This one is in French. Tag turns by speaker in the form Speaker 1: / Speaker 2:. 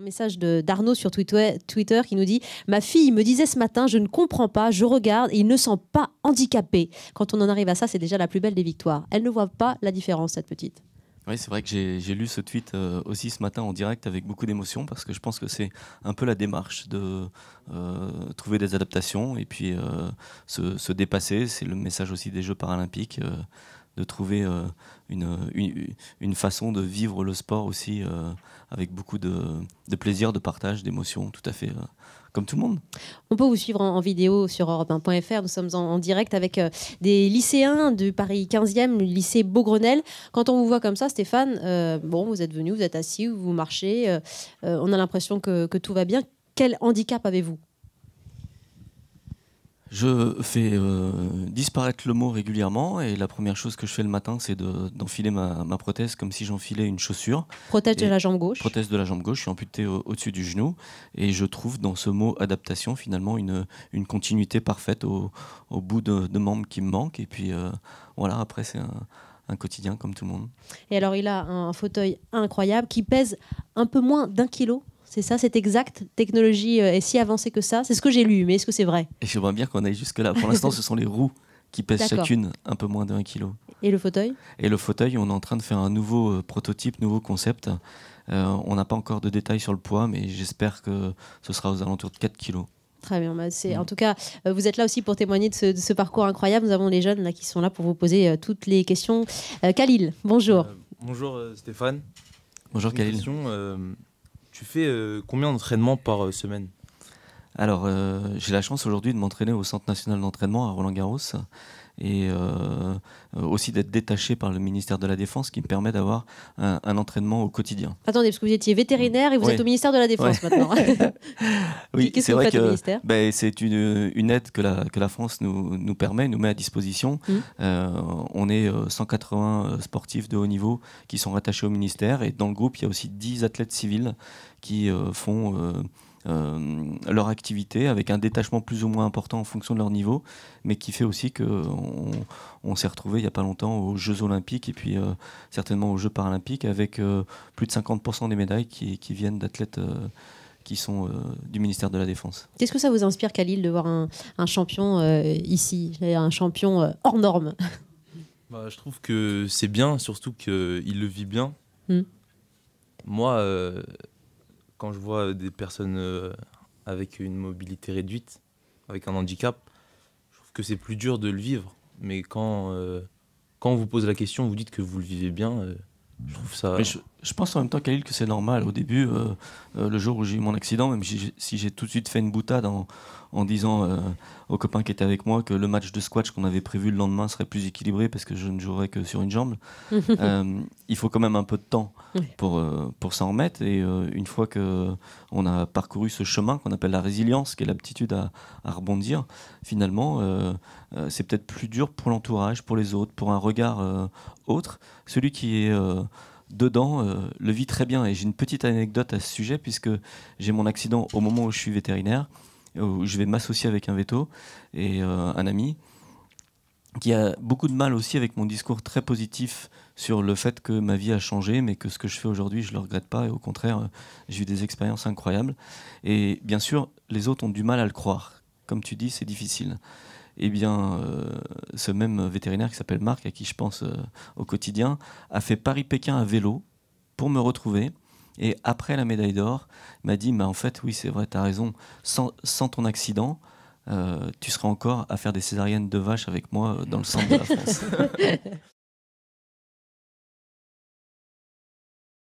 Speaker 1: Un message d'Arnaud sur Twitter qui nous dit: ma fille me disait ce matin, je ne comprends pas, je regarde et il ne sent pas handicapé. Quand on en arrive à ça, c'est déjà la plus belle des victoires. Elle ne voit pas la différence, cette petite.
Speaker 2: Oui, c'est vrai que j'ai lu ce tweet aussi ce matin en direct avec beaucoup d'émotion parce que je pense que c'est un peu la démarche de trouver des adaptations et puis se dépasser. C'est le message aussi des Jeux paralympiques, de trouver une façon de vivre le sport aussi avec beaucoup de plaisir, de partage, d'émotion, tout à fait comme tout le monde.
Speaker 1: On peut vous suivre en vidéo sur europe1.fr. Nous sommes en direct avec des lycéens du Paris 15e, le lycée Beaugrenelle. Quand on vous voit comme ça, Stéphane, bon, vous êtes venu, vous êtes assis, vous marchez, on a l'impression que tout va bien. Quel handicap avez-vous ?
Speaker 2: Je fais disparaître le mot régulièrement et la première chose que je fais le matin, c'est d'enfiler ma prothèse comme si j'enfilais une chaussure.
Speaker 1: Prothèse de la jambe gauche.
Speaker 2: Prothèse de la jambe gauche, je suis amputé au-dessus du genou et je trouve dans ce mot adaptation finalement une continuité parfaite au bout de membres qui me manquent. Et puis voilà, après c'est un quotidien comme tout le monde. Et
Speaker 1: alors il a un fauteuil incroyable qui pèse un peu moins d'1 kilo. C'est ça, c'est exact. Technologie est si avancée que ça. C'est ce que j'ai lu, mais est-ce que c'est vrai ?
Speaker 2: Et j'aimerais bien qu'on aille jusque-là. Pour l'instant, ce sont les roues qui pèsent chacune un peu moins d'1 kilo.
Speaker 1: Et le fauteuil ?
Speaker 2: Et le fauteuil, on est en train de faire un nouveau prototype, nouveau concept. On n'a pas encore de détails sur le poids, mais j'espère que ce sera aux alentours de 4 kilos.
Speaker 1: Très bien. En tout cas, vous êtes là aussi pour témoigner de ce parcours incroyable. Nous avons les jeunes là, qui sont là pour vous poser toutes les questions. Khalil, bonjour.
Speaker 3: Bonjour Stéphane.
Speaker 2: Bonjour Khalil.
Speaker 3: Tu fais combien d'entraînements par semaine ?
Speaker 2: Alors, j'ai la chance aujourd'hui de m'entraîner au Centre national d'entraînement à Roland-Garros et aussi d'être détaché par le ministère de la Défense qui me permet d'avoir un entraînement au quotidien.
Speaker 1: Attendez, parce que vous étiez vétérinaire et vous êtes au ministère de la Défense maintenant.
Speaker 2: Oui,
Speaker 1: qu'est-ce que vous faites au ministère ?
Speaker 2: C'est une aide que la France nous permet, nous met à disposition. On est 180 sportifs de haut niveau qui sont rattachés au ministère et dans le groupe, il y a aussi 10 athlètes civils qui font leur activité avec un détachement plus ou moins important en fonction de leur niveau, mais qui fait aussi qu'on s'est retrouvé il n'y a pas longtemps aux Jeux Olympiques et puis certainement aux Jeux Paralympiques avec plus de 50% des médailles qui viennent d'athlètes qui sont du ministère de la Défense.
Speaker 1: Qu'est-ce que ça vous inspire, Khalil, de voir un champion ici, un champion hors norme ?
Speaker 3: Je trouve que c'est bien, surtout qu'il le vit bien. Moi, quand je vois des personnes avec une mobilité réduite, avec un handicap, je trouve que c'est plus dur de le vivre. Mais quand on vous pose la question, vous dites que vous le vivez bien, je trouve ça...
Speaker 2: Mais je pense en même temps, Khalil, que c'est normal. Au début, le jour où j'ai eu mon accident, même si j'ai tout de suite fait une boutade en disant aux copains qui étaient avec moi que le match de squash qu'on avait prévu le lendemain serait plus équilibré parce que je ne jouerais que sur une jambe, il faut quand même un peu de temps pour s'en remettre. Et une fois qu'on a parcouru ce chemin qu'on appelle la résilience, qui est l'aptitude à rebondir, finalement, c'est peut-être plus dur pour l'entourage, pour les autres, pour un regard autre. Celui qui est... dedans, le vit très bien. Et j'ai une petite anecdote à ce sujet, puisque j'ai mon accident au moment où je suis vétérinaire, où je vais m'associer avec un véto et un ami qui a beaucoup de mal aussi avec mon discours très positif sur le fait que ma vie a changé, mais que ce que je fais aujourd'hui, je ne le regrette pas. Et au contraire, j'ai eu des expériences incroyables. Et bien sûr, les autres ont du mal à le croire. Comme tu dis, c'est difficile. Eh bien, ce même vétérinaire qui s'appelle Marc, à qui je pense au quotidien, a fait Paris-Pékin à vélo pour me retrouver. Et après la médaille d'or, il m'a dit, en fait, oui, c'est vrai, tu as raison, sans ton accident, tu seras encore à faire des césariennes de vache avec moi dans le centre de la France.